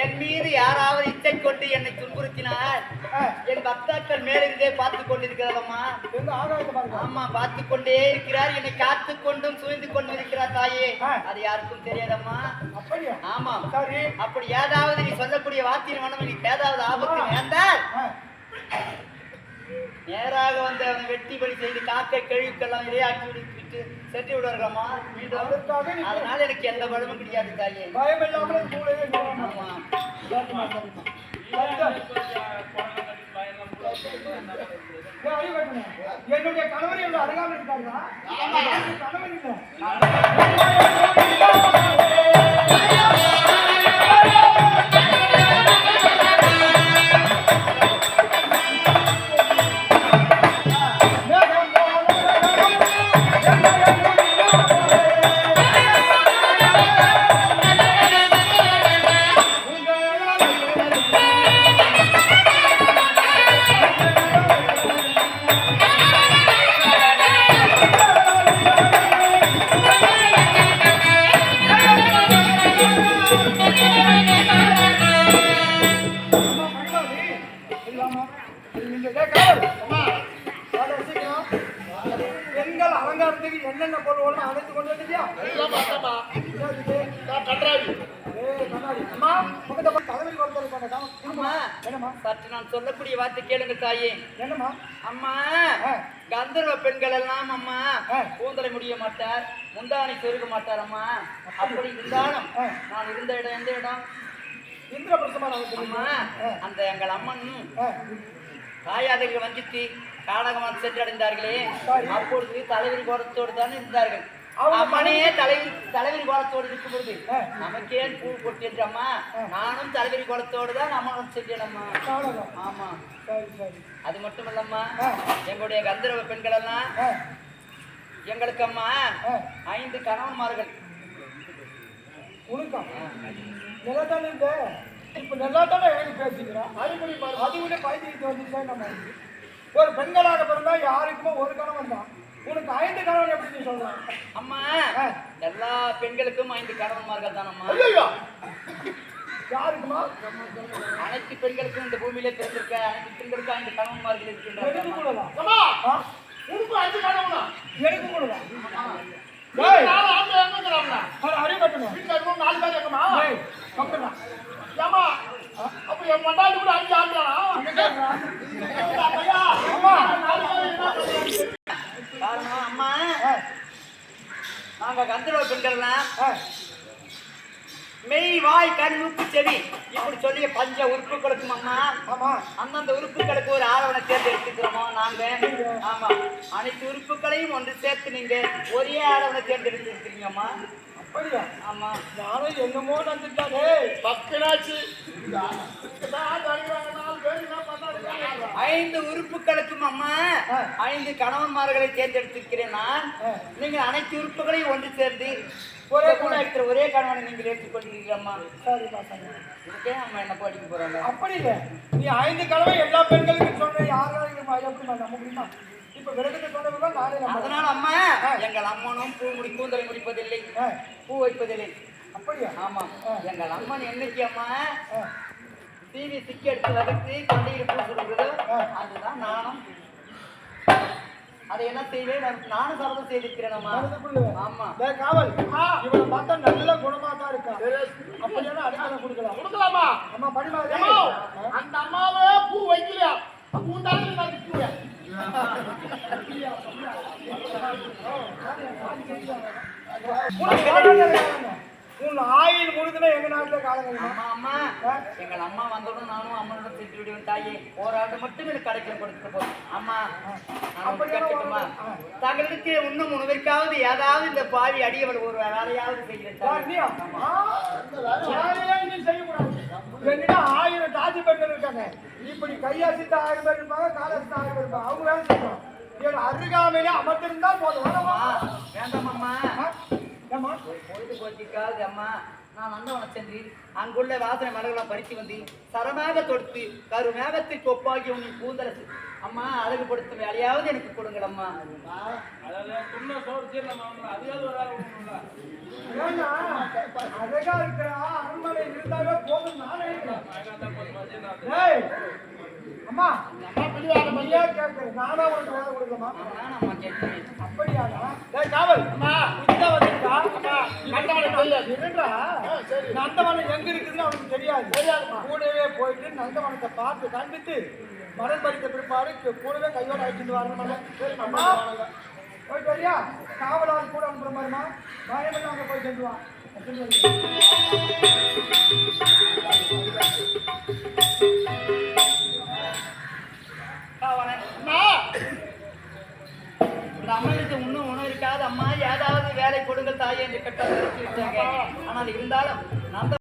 என் மீது யாராவது இச்சை கொண்டு என்னை துன்புறுத்தினார் என் பக்தாக்கள் மேலிருந்தே பார்த்து கொண்டிருக்கிறதம்மா. ஆமா, பார்த்து கொண்டே இருக்கிறார். என்னை காத்து கொண்டும் சூழ்ந்து கொண்டு இருக்கிறார் தாயே. அது யாருக்கும் தெரியாதம்மா. ஆமா, அப்படி ஏதாவது நீ சொல்லக்கூடிய வார்த்தையின் மனம் நீ ஏதாவது ஆபத்து நேர்ந்தால் நேராக வந்து அவனை வெட்டி பலி செய்து காக்கை கழிவுக்கெல்லாம் இரையாக்கி விட்டு சென்று விடுவார்களம்மா. அதனால எனக்கு எந்த பலமும் கிடையாது தாயே. என்னுடைய கணவர் அருகாமல் இருக்காங்களா? பெண்கள் அலங்காரத்துக்கு என்னென்ன பொருள் அழைத்து கொண்டு வந்துட்டியா? சற்று நான் சொல்லக்கூடிய வார்த்தை கேளுங்க தாயே. என்னம்மா? அம்மா, கந்தர்வ பெண்கள் எல்லாம் அம்மா கூந்தலை முடிய மாட்டார், முந்தானை சொருக மாட்டார் அம்மா. அப்படி இருந்தாலும் நான் இருந்த இடம் எந்த இடம்? இந்திரபிரசமா. அந்த எங்கள் அம்மன் தாயாதர்கள் வஞ்சித்து காடகமாக சென்றடைந்தார்களே, அப்பொழுது தலைவரி கோலத்தோடு தான் இருந்தார்கள். அம்மனே தலைவரி கோலத்தோடு இருக்கும் பொழுது நமக்கே பூ கொட்டின்றம்மா. நானும் தலைவரி கோலத்தோடு தான் அம்மனும் சென்றேன் அம்மா. ஆமா, அது மட்டும் இல்லம்மா, எங்களுடைய கந்தர்வ பெண்கள் எல்லாம் எங்களுக்கு அம்மா 5 கணவன்மார்கள். இப்ப நல்லாத்தானே பேசிக்கிறோம். அதுக்குள்ளே பயந்துக்கிட்டு வந்துச்சா? நம்ம ஒரு பெண்களாக பிறந்தா யாருக்குமே ஒரு கணவன் தான். உனக்கு 5 கணவன் எப்படி சொல்றான்? அம்மா, எல்லா பெண்களுக்கும் 5 கணவன்மார்கள் தான் அம்மா. யாருக்குமா? அனைத்து பெண்களுக்கும் இந்த பூமியில பிறந்திருக்க அனைத்து பெண்களுக்கும் 5 கணவன்மார்கள் இருக்கின்றார்கள். எனக்கு கூடவா? உனக்கு 5 கணவனா? எனக்கு கூடவா? அறிவட்டணும். 4 பேர் இருக்குமா? கம்பெனா ஏமா, அப்ப என் மண்டாடி கூட 5 ஆண்டானா? அம்மா, நாங்க கந்தர்வ பெண்கள்லாம் மெய், வாய், கண், மூக்கு, செவி இப்படி சொல்லிய பஞ்ச உறுப்புகளுக்கும் அம்மா அந்தந்த உறுப்புகளுக்கு ஒரு ஆளவனை தேர்ந்தெடுத்துக்கிறோமோ நாங்க. ஆமா, அனைத்து உறுப்புகளையும் ஒன்று சேர்த்து நீங்க ஒரே ஆளவனை தேர்ந்தெடுத்துருக்கீங்கம்மா. அப்படியா? ஆமா, நானும் என்னமோ நந்துட்டானே. 5 உறுப்புகளுக்கும் அம்மா 5 கணவன்மார்களை தேர்ந்தெடுத்திருக்கிறேன் நான். நீங்க அனைத்து உறுப்புகளையும் ஒன்று சேர்ந்து ஒரே கணவனை நீங்கள் ஏற்றுக்கொள்கிறீர்களம்மா. சரிப்பா, சரி. இதுக்கே அம்மா என்ன படிக்க போறாங்க? அப்படி இல்லை, நீ 5 கணவன் எல்லா பெண்களுக்கும் சொன்ன யாரும் நம்ப முடியுமா? இப்ப விரதத்தை சொன்னவங்க நானே. அதனால அம்மா, எங்கள் அம்மனும் கூந்தலை முடிப்பதில்லை, பூ வைப்பதில்லை. அப்படியா? ஆமா, எங்கள் அம்மன் என்னைக்கு அம்மா தீவி சிக்கி எடுத்து வகுத்து கொண்டையில் பூ கொடுக்குறதோ அதுதான் நானும் அதை என்ன செய்வேன். நானும் சபதம் செய்திருக்கிறேன் அம்மா. ஆமா, காவல் இவனை பார்த்தா நல்ல குணமா தான் இருக்கா. அப்படின்னா அடிக்கடி கொடுக்கலாமா? அம்மா படிமா, அந்த அம்மாவே பூ வைக்கலையா? பூ தாண்டி நான் திட்டுவேன். உன் ஆயில் முழுதுல எங்க நாட்டுல காலங்க. அம்மா, எங்கள் அம்மா வந்தோட நானும் அம்மனோட கொடுத்துட்டு விடுவேன் தாயே. ஒரு ஆண்டு மட்டும் எனக்கு கடைக்கு கொடுத்துட்டு போ. அம்மா நான் அப்படியே கேட்கட்டுமா? ஆ. தங்களுக்கு இன்னும் உணவிற்காவது ஏதாவது இந்த பாவி அடியவள் ஒரு வேலையாவது செய்கிறேன் தாயே. யார் நீயா? வேலையே நீ செய்யக்கூடாது. என்னிடம் 1000 தாஜி பெண்கள் இருக்காங்க. இப்படி கையாசிட்டு 1000 பேர் இருப்பாங்க, காலாசிட்டு 1000 பேர் இருப்பாங்க. அவங்க வேலை செய்யணும். என் அருகாமையிலே அமர்ந்திருந்தா போதும். அம்மா, வேண்டாம் அம்மா. ஏம்மா? பொழுது போச்சுக்காது அம்மா. நான் நந்தவனம் சென்று அங்குள்ள வாசனை மலர்களெல்லாம் பறித்து வந்து சரமாக தொடுத்து கரு மேகத்திற்கு ஒப்பாகி உன்னை கூந்தரசு அம்மா அழகுபடுத்தும் வேலையாவது எனக்கு கொடுங்கள் அம்மா. ஏன்னா, அழகா இருக்கிறா அரண்மனை இருந்தாலே போதும் நானே இருக்கிறேன். ஏய், அம்மா நீயா கேட்கிறேன். நானா உனக்கு வேலை கொடுக்கமா? அதான் அம்மா கேட்கிறேன். அப்படியாடா? ஏய் காவல், அம்மா இங்க வந்துட்டா. அம்மா நந்தவனம் தெரியாது. என்னடா? நந்தவனம் எங்க இருக்குதுன்னு அவனுக்கு தெரியாது. கூடவே போயிட்டு நந்தவனத்தை பார்த்து கண்டுட்டு மரம் பறித்த பிற்பாடு கூடவே கையோட அழைச்சிட்டு வரணும். அம்மா போயிட்டு வரியா? காவலால் கூட அனுப்புற மாதிரிமா பயமெல்லாம் அங்கே போய் செஞ்சுவான். அம்மா இந்த அம்மனுக்கு இன்னும் உணவு இருக்காது அம்மா, ஏதாவது வேலை கொடுங்கள் தாயே என்று கட்ட விட்டாங்க. ஆனால் இருந்தாலும் நந்த